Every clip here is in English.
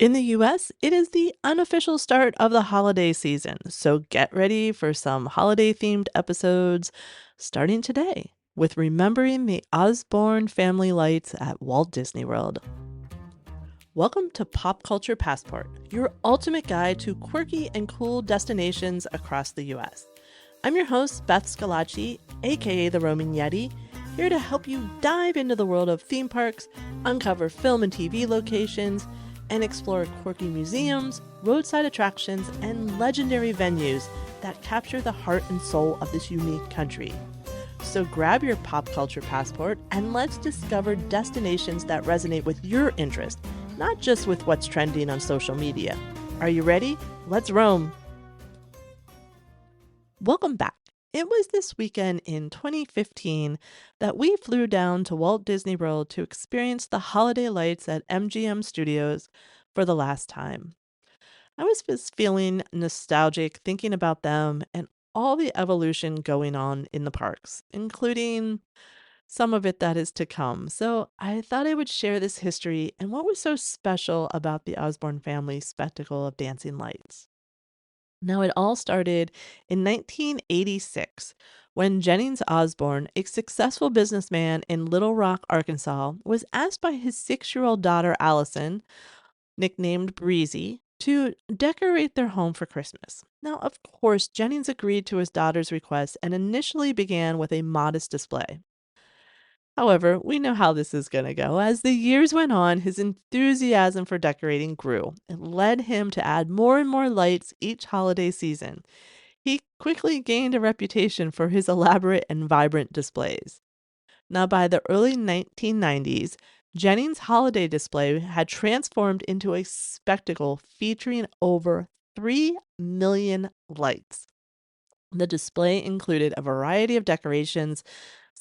In the US, it is the unofficial start of the holiday season, so get ready for some holiday themed episodes starting today with Remembering the Osborne Family Lights at Walt Disney World. Welcome to Pop Culture Passport, your ultimate guide to quirky and cool destinations across the US. I'm your host, Beth Scalacci, aka the Roman Yeti, here to help you dive into the world of theme parks, uncover film and TV locations, and explore quirky museums, roadside attractions, and legendary venues that capture the heart and soul of this unique country. So grab your pop culture passport and let's discover destinations that resonate with your interest, not just with what's trending on social media. Are you ready? Let's roam! Welcome back. It was this weekend in 2015 that we flew down to Walt Disney World to experience the holiday lights at MGM Studios for the last time. I was just feeling nostalgic thinking about them and all the evolution going on in the parks, including some of it that is to come. So I thought I would share this history and what was so special about the Osborne family spectacle of dancing lights. Now, it all started in 1986 when Jennings Osborne, a successful businessman in Little Rock, Arkansas, was asked by his 6-year-old daughter, Allison, nicknamed Breezy, to decorate their home for Christmas. Now, of course, Jennings agreed to his daughter's request and initially began with a modest display. However, we know how this is going to go. As the years went on, his enthusiasm for decorating grew. It led him to add more and more lights each holiday season. He quickly gained a reputation for his elaborate and vibrant displays. Now, by the early 1990s, Jennings' holiday display had transformed into a spectacle featuring over 3 million lights. The display included a variety of decorations,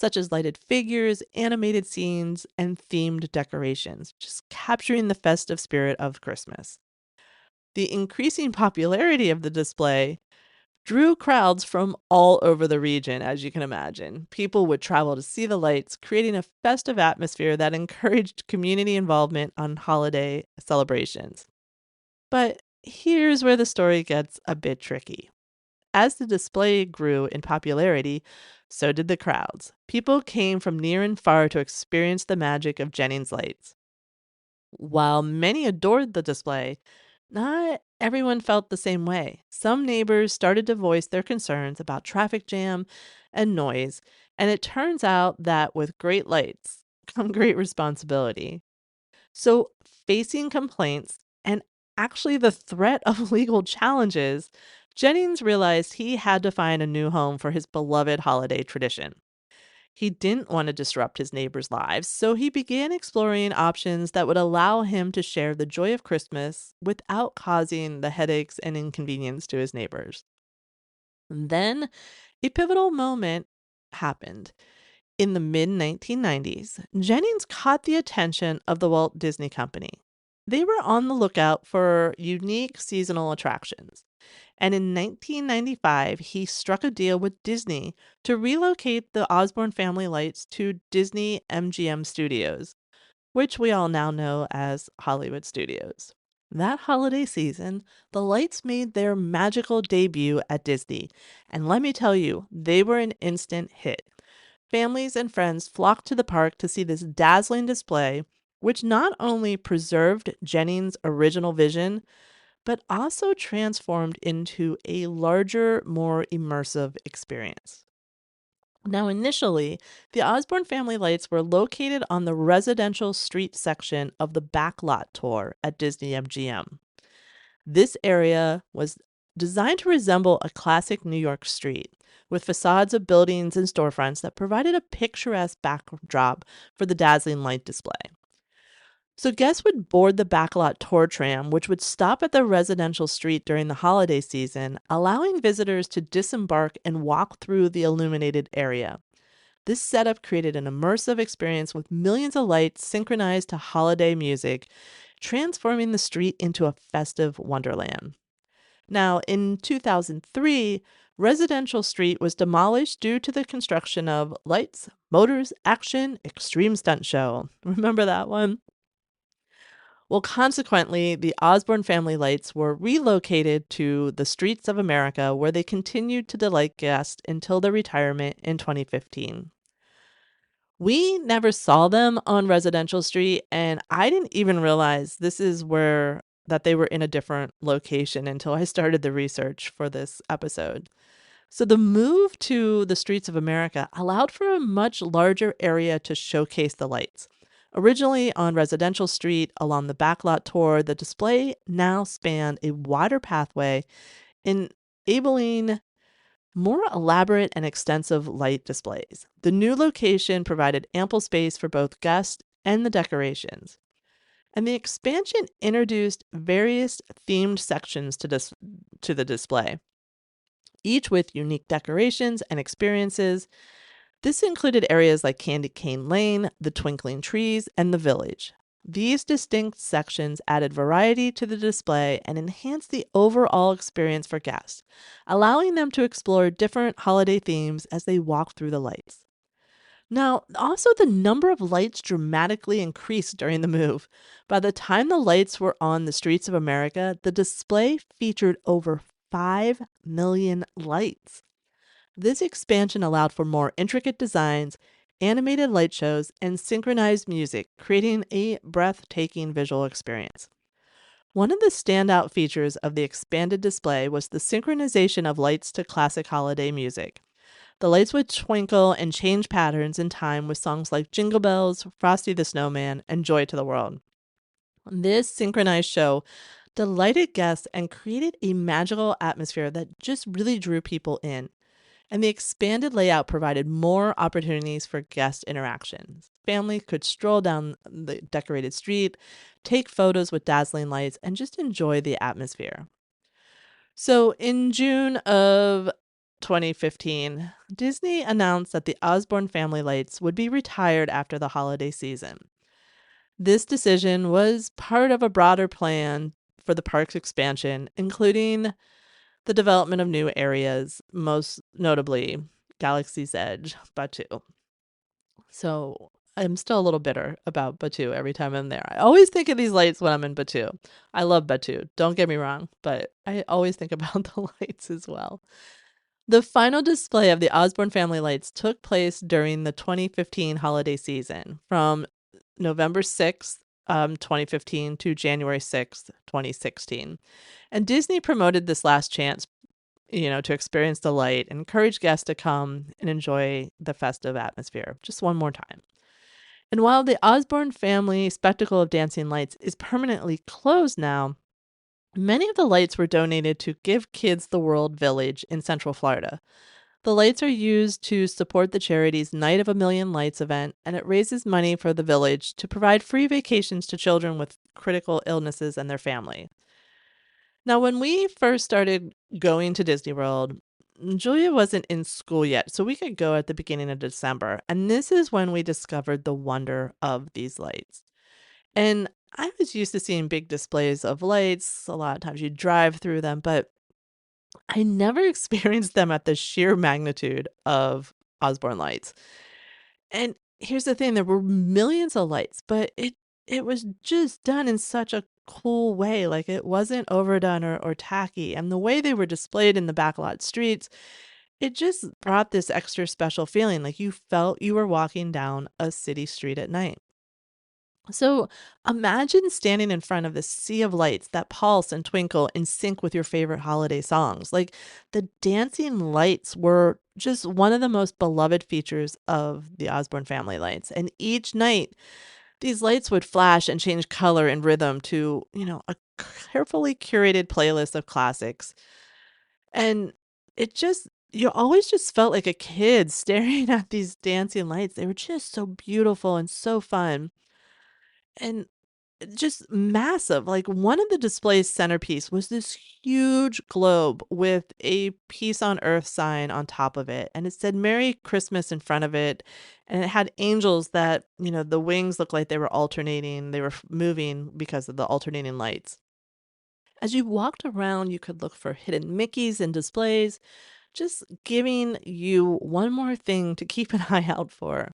such as lighted figures, animated scenes, and themed decorations, just capturing the festive spirit of Christmas. The increasing popularity of the display drew crowds from all over the region, as you can imagine. People would travel to see the lights, creating a festive atmosphere that encouraged community involvement on holiday celebrations. But here's where the story gets a bit tricky. As the display grew in popularity, so did the crowds. People came from near and far to experience the magic of Jennings lights. While many adored the display, not everyone felt the same way. Some neighbors started to voice their concerns about traffic jam and noise, and it turns out that with great lights come great responsibility. So, facing complaints and actually the threat of legal challenges, Jennings realized he had to find a new home for his beloved holiday tradition. He didn't want to disrupt his neighbors' lives, so he began exploring options that would allow him to share the joy of Christmas without causing the headaches and inconvenience to his neighbors. And then a pivotal moment happened. In the mid 1990s, Jennings caught the attention of the Walt Disney Company. They were on the lookout for unique seasonal attractions. And in 1995, he struck a deal with Disney to relocate the Osborne Family Lights to Disney MGM Studios, which we all now know as Hollywood Studios. That holiday season, the lights made their magical debut at Disney, and let me tell you, they were an instant hit. Families and friends flocked to the park to see this dazzling display, which not only preserved Jennings' original vision, but also transformed into a larger, more immersive experience. Now, initially, the Osborne family lights were located on the residential street section of the Backlot Tour at Disney MGM. This area was designed to resemble a classic New York street, with facades of buildings and storefronts that provided a picturesque backdrop for the dazzling light display. So guests would board the backlot tour tram, which would stop at the residential street during the holiday season, allowing visitors to disembark and walk through the illuminated area. This setup created an immersive experience with millions of lights synchronized to holiday music, transforming the street into a festive wonderland. Now, in 2003, Residential Street was demolished due to the construction of Lights, Motors, Action, Extreme Stunt Show. Remember that one? Well, consequently, the Osborne Family Lights were relocated to the streets of America, where they continued to delight guests until their retirement in 2015. We never saw them on Residential Street, and I didn't even realize this is where that they were in a different location until I started the research for this episode. So the move to the streets of America allowed for a much larger area to showcase the lights. Originally on Residential Street along the backlot tour, the display now spanned a wider pathway, enabling more elaborate and extensive light displays. The new location provided ample space for both guests and the decorations. And the expansion introduced various themed sections to the display, each with unique decorations and experiences. This included areas like Candy Cane Lane, the Twinkling Trees, and the Village. These distinct sections added variety to the display and enhanced the overall experience for guests, allowing them to explore different holiday themes as they walk through the lights. Now, also the number of lights dramatically increased during the move. By the time the lights were on the streets of America, the display featured over 5 million lights. This expansion allowed for more intricate designs, animated light shows, and synchronized music, creating a breathtaking visual experience. One of the standout features of the expanded display was the synchronization of lights to classic holiday music. The lights would twinkle and change patterns in time with songs like Jingle Bells, Frosty the Snowman, and Joy to the World. This synchronized show delighted guests and created a magical atmosphere that just really drew people in. And the expanded layout provided more opportunities for guest interactions. Families could stroll down the decorated street, take photos with dazzling lights, and just enjoy the atmosphere. So in June of 2015, Disney announced that the Osborne Family Lights would be retired after the holiday season. This decision was part of a broader plan for the park's expansion, including the development of new areas, most notably Galaxy's Edge, Batuu. So I'm still a little bitter about Batuu every time I'm there. I always think of these lights when I'm in Batuu. I love Batuu, don't get me wrong, but I always think about the lights as well. The final display of the Osborne Family Lights took place during the 2015 holiday season from November 6th, 2015 to January 6th, 2016. And Disney promoted this last chance, to experience the light and encourage guests to come and enjoy the festive atmosphere just one more time. And while the Osborne Family Spectacle of Dancing Lights is permanently closed now, many of the lights were donated to Give Kids the World Village in Central Florida. The lights are used to support the charity's Night of a Million Lights event, and it raises money for the village to provide free vacations to children with critical illnesses and their family. Now, when we first started going to Disney World, Julia wasn't in school yet, so we could go at the beginning of December. And this is when we discovered the wonder of these lights. And I was used to seeing big displays of lights. A lot of times you drive through them, but I never experienced them at the sheer magnitude of Osborne lights. And here's the thing, there were millions of lights, but it was just done in such a cool way. Like it wasn't overdone or tacky. And the way they were displayed in the backlot streets, it just brought this extra special feeling. Like you felt you were walking down a city street at night. So imagine standing in front of this sea of lights that pulse and twinkle in sync with your favorite holiday songs. Like the dancing lights were just one of the most beloved features of the Osborne Family Lights. And each night, these lights would flash and change color and rhythm to, a carefully curated playlist of classics. And you always just felt like a kid staring at these dancing lights. They were just so beautiful and so fun. And just massive. Like one of the display's centerpiece was this huge globe with a peace on earth sign on top of it. And it said Merry Christmas in front of it. And it had angels that, the wings looked like they were alternating. They were moving because of the alternating lights. As you walked around, you could look for hidden Mickeys and displays, just giving you one more thing to keep an eye out for.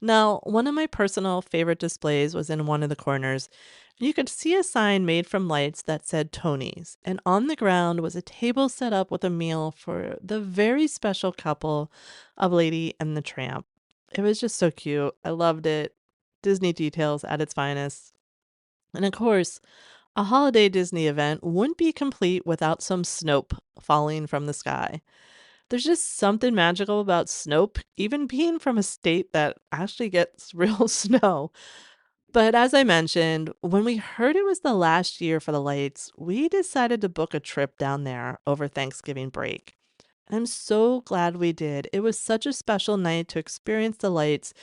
Now, one of my personal favorite displays was in one of the corners. You could see a sign made from lights that said Tony's, and on the ground was a table set up with a meal for the very special couple of Lady and the Tramp. It was just so cute. I loved it. Disney details at its finest. And of course, a holiday Disney event wouldn't be complete without some Snope falling from the sky. There's just something magical about Snope, even being from a state that actually gets real snow. But as I mentioned, when we heard it was the last year for the lights, we decided to book a trip down there over Thanksgiving break. And I'm so glad we did. It was such a special night to experience the lights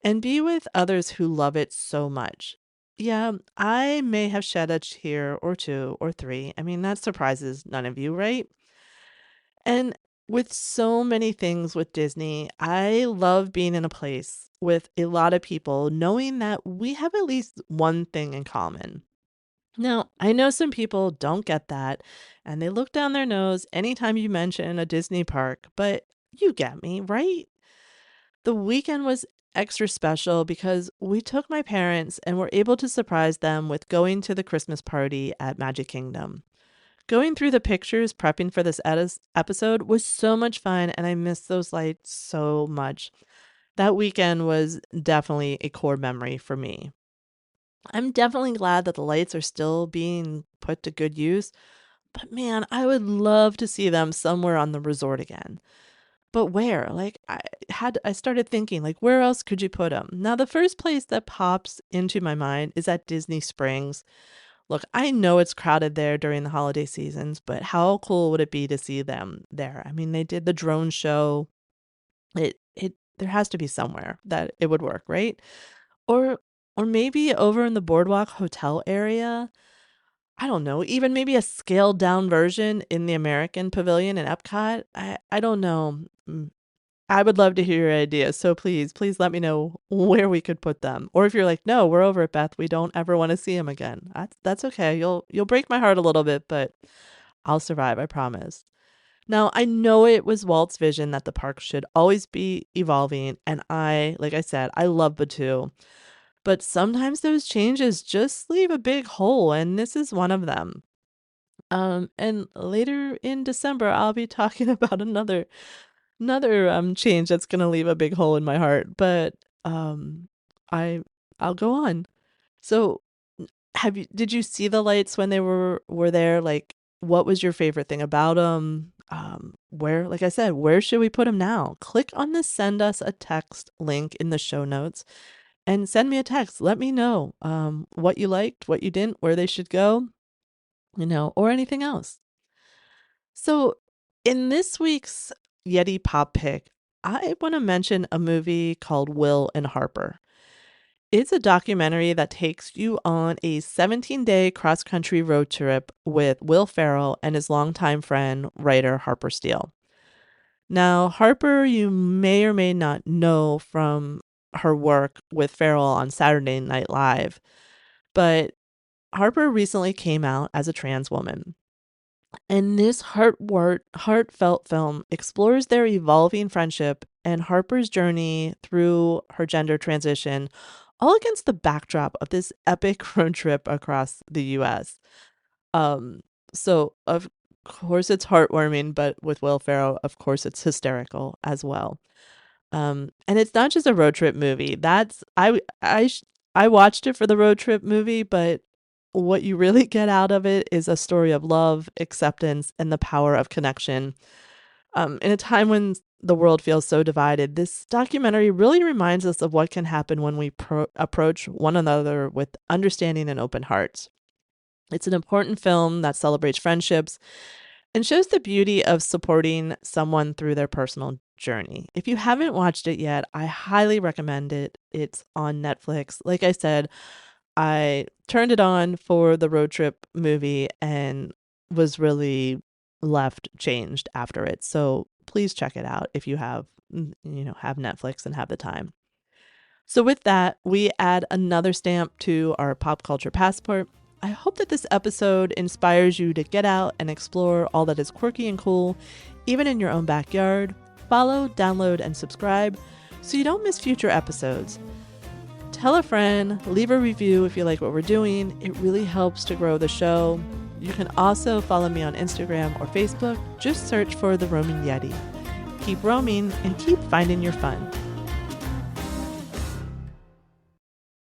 and be with others who love it so much. Yeah, I may have shed a tear or two or three. I mean, that surprises none of you, right? And with so many things with Disney, I love being in a place with a lot of people, knowing that we have at least one thing in common. Now, I know some people don't get that, and they look down their nose anytime you mention a Disney park, but you get me, right? The weekend was extra special because we took my parents and were able to surprise them with going to the Christmas party at Magic Kingdom. Going through the pictures, prepping for this episode was so much fun, and I miss those lights so much. That weekend was definitely a core memory for me. I'm definitely glad that the lights are still being put to good use, but man, I would love to see them somewhere on the resort again. But where? Like I started thinking like where else could you put them? Now the first place that pops into my mind is at Disney Springs. Look, I know it's crowded there during the holiday seasons, but how cool would it be to see them there? I mean, they did the drone show. It there has to be somewhere that it would work, right? Or or maybe over in the Boardwalk Hotel area. I don't know, even maybe a scaled down version in the American Pavilion in Epcot. I don't know. I would love to hear your ideas. So please let me know where we could put them. Or if you're like, no, we're over it, Beth. We don't ever want to see him again. That's okay. You'll break my heart a little bit, but I'll survive. I promise. Now I know it was Walt's vision that the park should always be evolving, and like I said, I love Batu. But sometimes those changes just leave a big hole, and this is one of them. And later in December, I'll be talking about another change that's gonna leave a big hole in my heart, but, I I'll go on. So, have you did you see the lights when they were there? Like, what was your favorite thing about them? Where like I said, where should we put them now? Click on the send us a text link in the show notes and send me a text. Let me know, what you liked, what you didn't, where they should go, or anything else. So, in this week's Yeti Pop Pick, I want to mention a movie called Will and Harper. It's a documentary that takes you on a 17-day cross country road trip with Will Ferrell and his longtime friend, writer Harper Steele. Now, Harper, you may or may not know from her work with Ferrell on Saturday Night Live, but Harper recently came out as a trans woman. And this heartfelt film explores their evolving friendship and Harper's journey through her gender transition, all against the backdrop of this epic road trip across the US. Um, so of course it's heartwarming, but with Will Ferrell, of course it's hysterical as well. And it's not just a road trip movie. I watched it for the road trip movie, but what you really get out of it is a story of love, acceptance, and the power of connection. In a time when the world feels so divided, this documentary really reminds us of what can happen when we approach one another with understanding and open hearts. It's an important film that celebrates friendships and shows the beauty of supporting someone through their personal journey. If you haven't watched it yet, I highly recommend it. It's on Netflix. Like I said, I turned it on for the road trip movie and was really left changed after it. So please check it out if you have Netflix and have the time. So with that, we add another stamp to our pop culture passport. I hope that this episode inspires you to get out and explore all that is quirky and cool, even in your own backyard. Follow, download, and subscribe. so you don't miss future episodes. Tell a friend, leave a review if you like what we're doing. It really helps to grow the show. You can also follow me on Instagram or Facebook. Just search for The Roaming Yeti. Keep roaming and keep finding your fun.